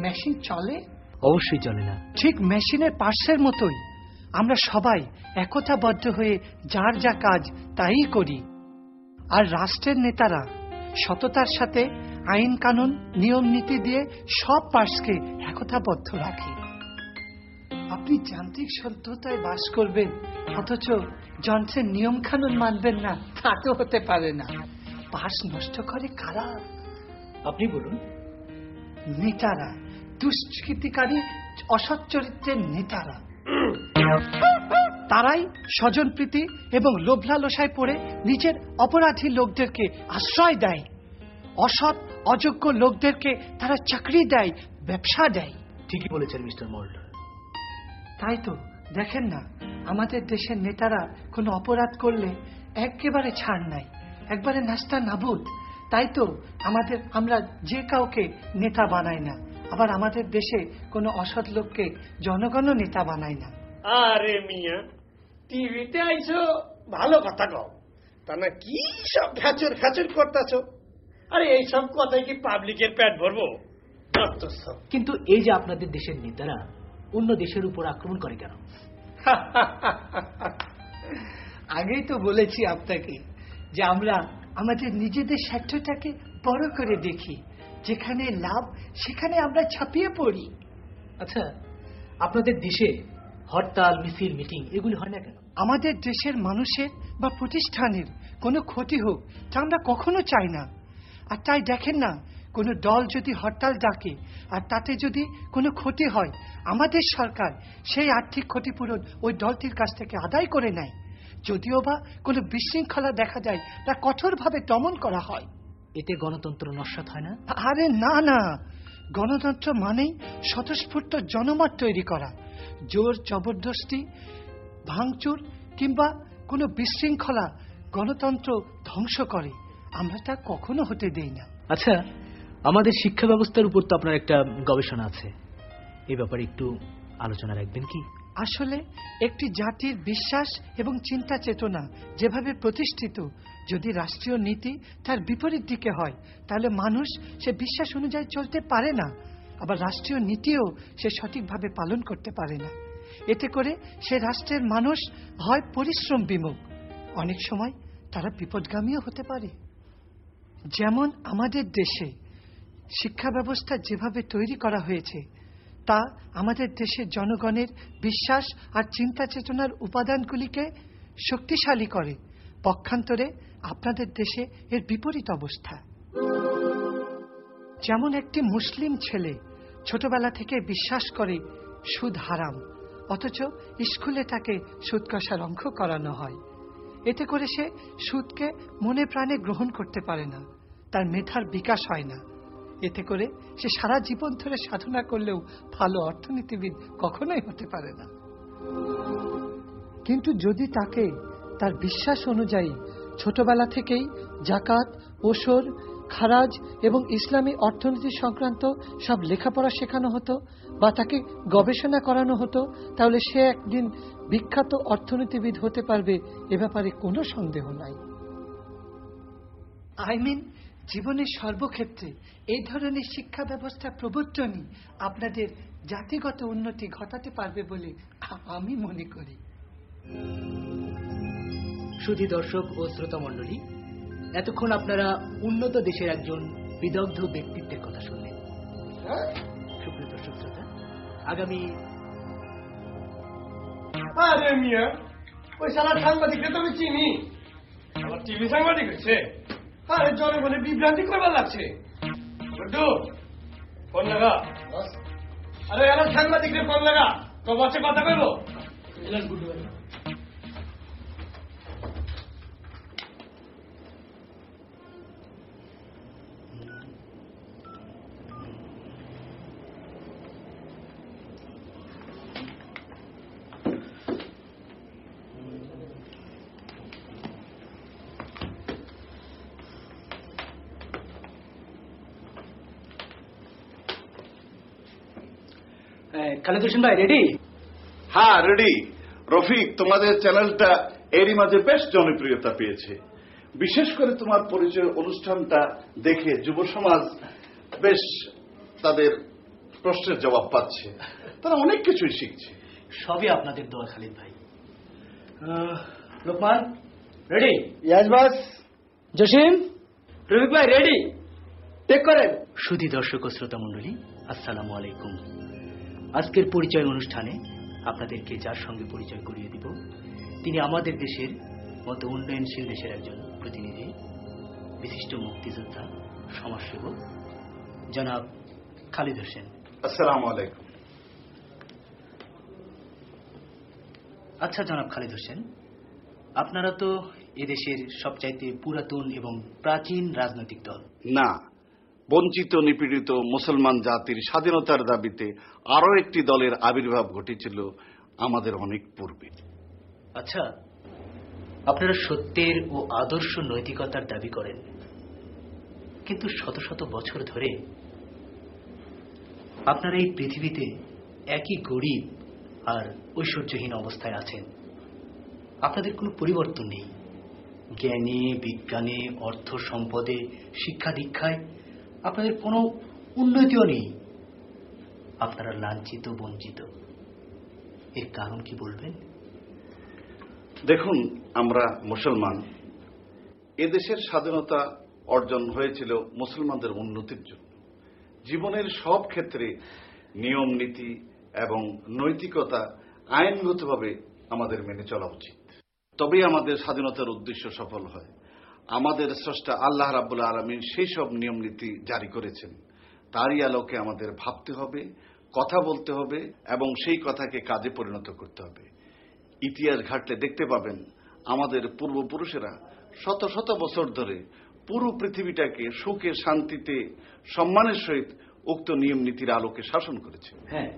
Machine চলে? অবশ্যই চলে না। ঠিক মেশিনের পার্টসের মতোই আমরা সবাই একতাবদ্ধ হয়ে যার যা কাজ তাই করি, আর রাষ্ট্রের নেতারা সততার সাথে আইন কানুন নিয়ম নীতি দিয়ে সব পার্টসকে একতাবদ্ধ রাখে। আপনি যান্ত্রিক সভ্যতায় বাস করবেন অথচ যন্ত্রের নিয়ম কানুন মানবেন না, তা তো হতে পারে না। পার্টস নষ্ট করে কারা? আপনি বলুন। নেতারা, দুষ্কৃতিকারী অসৎ চরিত্রের নেতারা। তারাই স্বজনপ্রীতি এবং লোভ লালসায় পড়ে নিজের অপরাধী লোকদেরকে আশ্রয় দেয়, অসৎ অযোগ্য লোকদেরকে তারা চাকরি দেয়, ব্যবসা দেয়। ঠিকই বলেছেন মিস্টার মোল্ড। তাই তো দেখেন না, আমাদের দেশের নেতারা কোনো অপরাধ করলে একেবারে ছাড় নাই, একবারে নাস্তা নাবুদ। তাই তো আমরা যে কাউকে নেতা বানাই না, আবার আমাদের দেশে কোনো অসৎ লোককে জনগণ নেতা বানায় না। আরে মিয়া, টিভিতে আইছো ভালো কথা কও, তা না কি সব খাচর খাচর করতেছো? আরে এইসব কথাই কি পাবলিকের পেট ভরবো? কিন্তু এই যে আপনাদের দেশের নেতারা অন্য দেশের উপর আক্রমণ করে কেন? আগেই তো বলেছি আপনাকে যে আমরা আমাদের নিজেদের স্বার্থটাকে বড় করে দেখি, যেখানে লাভ সেখানে আমরা ছাপিয়ে পড়ি। আচ্ছা, আপনাদের দেশে হরতাল, মিছিল, মিটিং এগুলি হয় না কেন? আমাদের দেশের মানুষের বা প্রতিষ্ঠানের কোনো ক্ষতি হোক তা আমরা কখনো চাই না। আর তাই দেখেন না, কোনো দল যদি হরতাল ডাকে আর তাতে যদি কোনো ক্ষতি হয়, আমাদের সরকার সেই আর্থিক ক্ষতিপূরণ ওই দলটির কাছ থেকে আদায় করে নেয়। যদিও বা কোনো বিশৃঙ্খলা দেখা যায় তা কঠোরভাবে দমন করা হয়। এতে গণতন্ত্র নস্যাৎ হয় না? আরে না না, গণতন্ত্র মানেই স্বতঃস্ফূর্ত জনমত তৈরি করা। জোর জবরদস্তি, ভাঙচুর কিংবা কোনো বিশৃঙ্খলা গণতন্ত্র ধ্বংস করে, আমরা তা কখনো হতে দেই না। আচ্ছা, আমাদের শিক্ষা ব্যবস্থার উপর তো আপনার একটা গবেষণা আছে, এই ব্যাপারে একটু আলোচনা রাখবেন কি? আসলে একটি জাতির বিশ্বাস এবং চিন্তা চেতনা যেভাবে প্রতিষ্ঠিত, যদি রাষ্ট্রীয় নীতি তার বিপরীত দিকে হয় তাহলে মানুষ সে বিশ্বাস অনুযায়ী চলতে পারে না, আবার রাষ্ট্রীয় নীতিও সে সঠিকভাবে পালন করতে পারে না। এতে করে সে রাষ্ট্রের মানুষ হয় পরিশ্রম বিমুখ, অনেক সময় তারা বিপদগামীও হতে পারে। যেমন আমাদের দেশে শিক্ষা ব্যবস্থা যেভাবে তৈরি করা হয়েছে তা আমাদের দেশের জনগণের বিশ্বাস আর চিন্তা চেতনার উপাদানগুলিকে শক্তিশালী করে। পক্ষান্তরে আপনাদের দেশে এর বিপরীত অবস্থা। যেমন একটি মুসলিম ছেলে ছোটবেলা থেকে বিশ্বাস করে সুদ হারাম, অথচ স্কুলে তাকে সুদ কষার অঙ্ক করানো হয়। এতে করে সে সুদকে মনে প্রাণে গ্রহণ করতে পারে না, তার মেধার বিকাশ হয় না। এতে করে সে সারা জীবন ধরে সাধনা করলেও ভালো অর্থনীতিবিদ কখনোই হতে পারে না। কিন্তু যদি তাকে তার বিশ্বাস অনুযায়ী ছোটবেলা থেকেই জাকাত, ওশর, খারাজ এবং ইসলামী অর্থনীতি সংক্রান্ত সব লেখাপড়া শেখানো হতো বা তাকে গবেষণা করানো হতো, তাহলে সে একদিন বিখ্যাত অর্থনীতিবিদ হতে পারবে, এ ব্যাপারে কোনো সন্দেহ নাই। জীবনের সর্বক্ষেত্রে এই ধরনের শিক্ষা ব্যবস্থা প্রবর্তনই আপনাদের জাতিগত উন্নতি ঘটাতে পারবে বলে আমি মনে করি। সুধী দর্শক ও শ্রোতা মণ্ডলী, এতক্ষণ আপনারা উন্নত দেশের একজন বিদগ্ধ ব্যক্তিত্বের কথা শুনলেন। সুপ্রিয় দর্শক শ্রোতা, আগামী আরে মিয়া, ওই সারা সাংবাদিককে তো আমি চিনি, আমার টিভি সাংবাদিক হয়েছে। আরে জনগণের বিভ্রান্তি করবার লাগছে। ফোন লাগা। আরে এরা সাংবাদিকদের ফোন লাগা, তো বসে কথা কইবো। খালেদ হোসেন ভাই রেডি? হ্যাঁ রেডি। রফিক, তোমাদের চ্যানেলটা এরই মাঝে বেশ জনপ্রিয়তা পেয়েছে। বিশেষ করে তোমার পরিচয় অনুষ্ঠানটা দেখে যুব সমাজ বেশ তাদের প্রশ্নের জবাব পাচ্ছে, তারা অনেক কিছুই শিখছে। সবই আপনাদের দোয়া খালিদ ভাই। লোকমান রেডি? ইয়াস বস। জসিম, রফিক ভাই রেডি, টেক করেন। সুধী দর্শক ও শ্রোতা মণ্ডলী, আসসালামু আলাইকুম। আজকের পরিচয় অনুষ্ঠানে আপনাদেরকে যার সঙ্গে পরিচয় করিয়ে দিব, তিনি আমাদের দেশের মতো উন্নয়নশীল দেশের একজন প্রতিনিধি, বিশিষ্ট মুক্তিযোদ্ধা, সমাজসেবক, জনাব খালিদ হোসেন। আসসালামু আলাইকুম। আচ্ছা জনাব খালিদ হোসেন, আপনারা তো এদেশের সবচাইতে পুরাতন এবং প্রাচীন রাজনৈতিক দল। না, বঞ্চিত নিপীড়িত মুসলমান জাতির স্বাধীনতার দাবিতে আরো একটি দলের আবির্ভাব ঘটেছিল আমাদের অনেক পূর্বে। আচ্ছা, আপনারা সত্যের ও আদর্শ নৈতিকতার দাবি করেন, কিন্তু শত শত বছর ধরে আপনারা এই পৃথিবীতে একই গরিব আর ঐশ্বর্যহীন অবস্থায় আছেন। আপনাদের কোনো পরিবর্তন নেই। জ্ঞানে, বিজ্ঞানে, অর্থ সম্পদে, শিক্ষা দীক্ষায় আপনাদের কোনো উন্নতিও নেই। আপনারা লাঞ্ছিত, বঞ্চিত। এর কারণ কি বলবেন? দেখুন, আমরা মুসলমান, এদেশের স্বাধীনতা অর্জন হয়েছিল মুসলমানদের উন্নতির জন্য। জীবনের সব ক্ষেত্রে নিয়ম নীতি এবং নৈতিকতা আইনগতভাবে আমাদের মেনে চলা উচিত, তবেই আমাদের স্বাধীনতার উদ্দেশ্য সফল হয়। আমাদের স্রষ্টা আল্লাহ রাব্বুল আলামিন সেই সব নিয়ম নীতি জারি করেছেন, তারই আলোকে আমাদের ভাবতে হবে, কথা বলতে হবে এবং সেই কথাকে কাজে পরিণত করতে হবে। ইতিহাস ঘাটলে দেখতে পাবেন আমাদের পূর্বপুরুষেরা শত শত বছর ধরে পুরো পৃথিবীটাকে সুখে, শান্তিতে, সম্মানের সহিত উক্ত নিয়ম নীতির আলোকে শাসন করেছে। হ্যাঁ,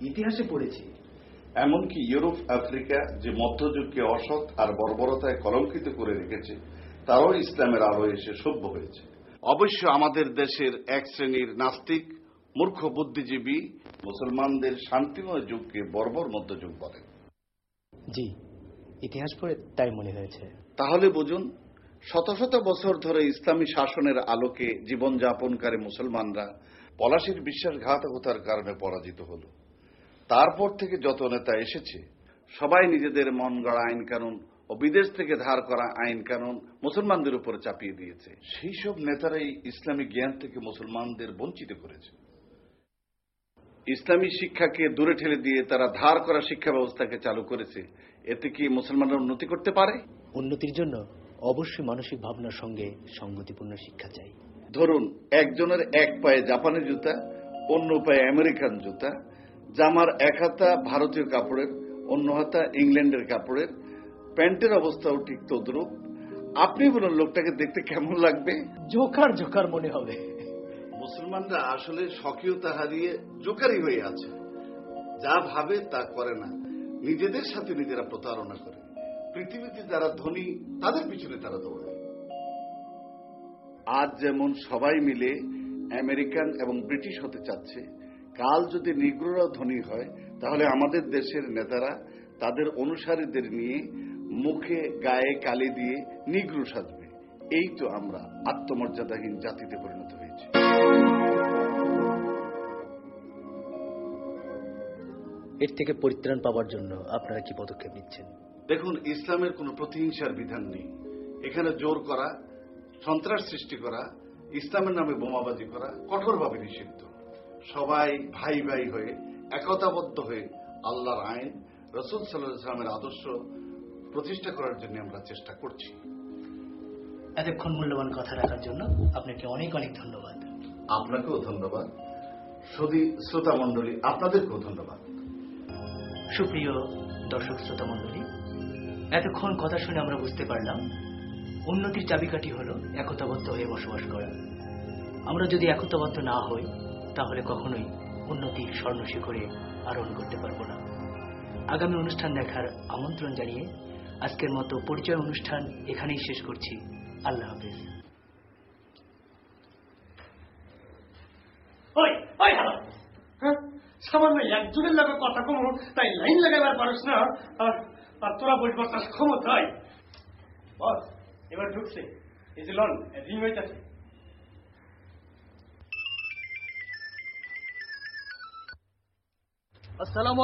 ইতিহাসে পড়েছি। এমনকি ইউরোপ, আফ্রিকা যে মধ্যযুগকে অসৎ আর বর্বরতায় কলঙ্কিত করে রেখেছে, তারাও ইসলামের আলো এসে সভ্য হয়েছে। অবশ্য আমাদের দেশের এক শ্রেণীর নাস্তিক, মূর্খ বুদ্ধিজীবী মুসলমানদের শান্তিময় যুগকে বর্বর মধ্যযুগ বলে। জি, ইতিহাস পড়ে তাই মনে হয়েছে। তাহলে বুঝুন, শত শত বছর ধরে ইসলামী শাসনের আলোকে জীবনযাপনকারী মুসলমানরা পলাশীর বিশ্বাসঘাতকতার কারণে পরাজিত হল। তারপর থেকে যত নেতা এসেছে, সবাই নিজেদের মন গড়া আইন কানুন ও বিদেশ থেকে ধার করা আইন কানুন মুসলমানদের উপরে চাপিয়ে দিয়েছে। সেই সব নেতারাই ইসলামী জ্ঞান থেকে মুসলমানদের বঞ্চিত করেছে। ইসলামী শিক্ষাকে দূরে ঠেলে দিয়ে তারা ধার করা শিক্ষা ব্যবস্থাকে চালু করেছে। এতে কি মুসলমানরা উন্নতি করতে পারে? উন্নতির জন্য অবশ্যই মানসিক ভাবনার সঙ্গে সঙ্গতিপূর্ণ শিক্ষা চাই। ধরুন, একজনের এক পায়ে জাপানি জুতা, অন্য পায়ে আমেরিকান জুতা, জামার এক হাতা ভারতীয় কাপড়ের, অন্য হাতা ইংল্যান্ডের কাপড়ের, প্যান্টের অবস্থাও ঠিক তদ্রুপ। আপনি বলুন, লোকটাকে দেখতে কেমন লাগবে? জোকার জোকার মনে হবে। মুসলমানরা আসলে স্বকীয়তা হারিয়ে জোকারি হয়ে আছে। যা ভাবে তা করে না, নিজেদের সাথে নিজেরা প্রতারণা করে। পৃথিবীতে যারা ধনী, তাদের পিছনে তারা দৌড়ায়। আজ যেমন সবাই মিলে আমেরিকান এবং ব্রিটিশ হতে চাচ্ছে, কাল যদি নিগ্রোরা ধনী হয়, তাহলে আমাদের দেশের নেতারা তাদের অনুসারীদের নিয়ে মুখে গায়ে কালি দিয়ে নিগ্রো সাজবে। এই তো আমরা আত্মমর্যাদাহীন জাতিতে পরিণত হয়েছি। এর থেকে পরিত্রাণ পাওয়ার জন্য আপনারা কি পদক্ষেপ নিচ্ছেন? দেখুন, ইসলামের কোনো প্রতিহিংসার বিধান নেই। এখানে জোর করা, সন্ত্রাস সৃষ্টি করা, ইসলামের নামে বোমাবাজি করা কঠোরভাবে নিষিদ্ধ। সবাই ভাই ভাই হয়ে, একতাবদ্ধ হয়ে আল্লাহর আইন, রাসূল সাল্লাল্লাহু আলাইহি ওয়াসাল্লামের আদর্শ প্রতিষ্ঠা করার জন্য আমরা চেষ্টা করছি। এতক্ষণ মূল্যবান কথা রাখার জন্য আপনাকে অনেক অনেক ধন্যবাদ। আপনাকেও ধন্যবাদ। সুধী শ্রোতা মণ্ডলী, আপনাদেরকেও ধন্যবাদ। সুপ্রিয় দর্শক শ্রোতা মণ্ডলী, এতক্ষণ কথা শুনে আমরা বুঝতে পারলাম উন্নতির চাবিকাঠি হল একতাবদ্ধ হয়ে বসবাস করা। আমরা যদি একতাবদ্ধ না হই, তাহলে কখনোই উন্নতির স্বর্ণ শিখরে আরোহণ করতে পারব না। আগামী অনুষ্ঠান দেখার আমন্ত্রণ জানিয়ে আজকের মতো পরিচয় অনুষ্ঠান এখানেই শেষ করছি। আল্লাহ হাফেজ। সামান্য একজনের লাগে কথা কম, তাই লাইন লাগাবার পারস না, আর তোরা বলবার তার ক্ষমতায়। বস এবার ঢুকছে, এই যে লন রিং হইতেছে। আসসালামু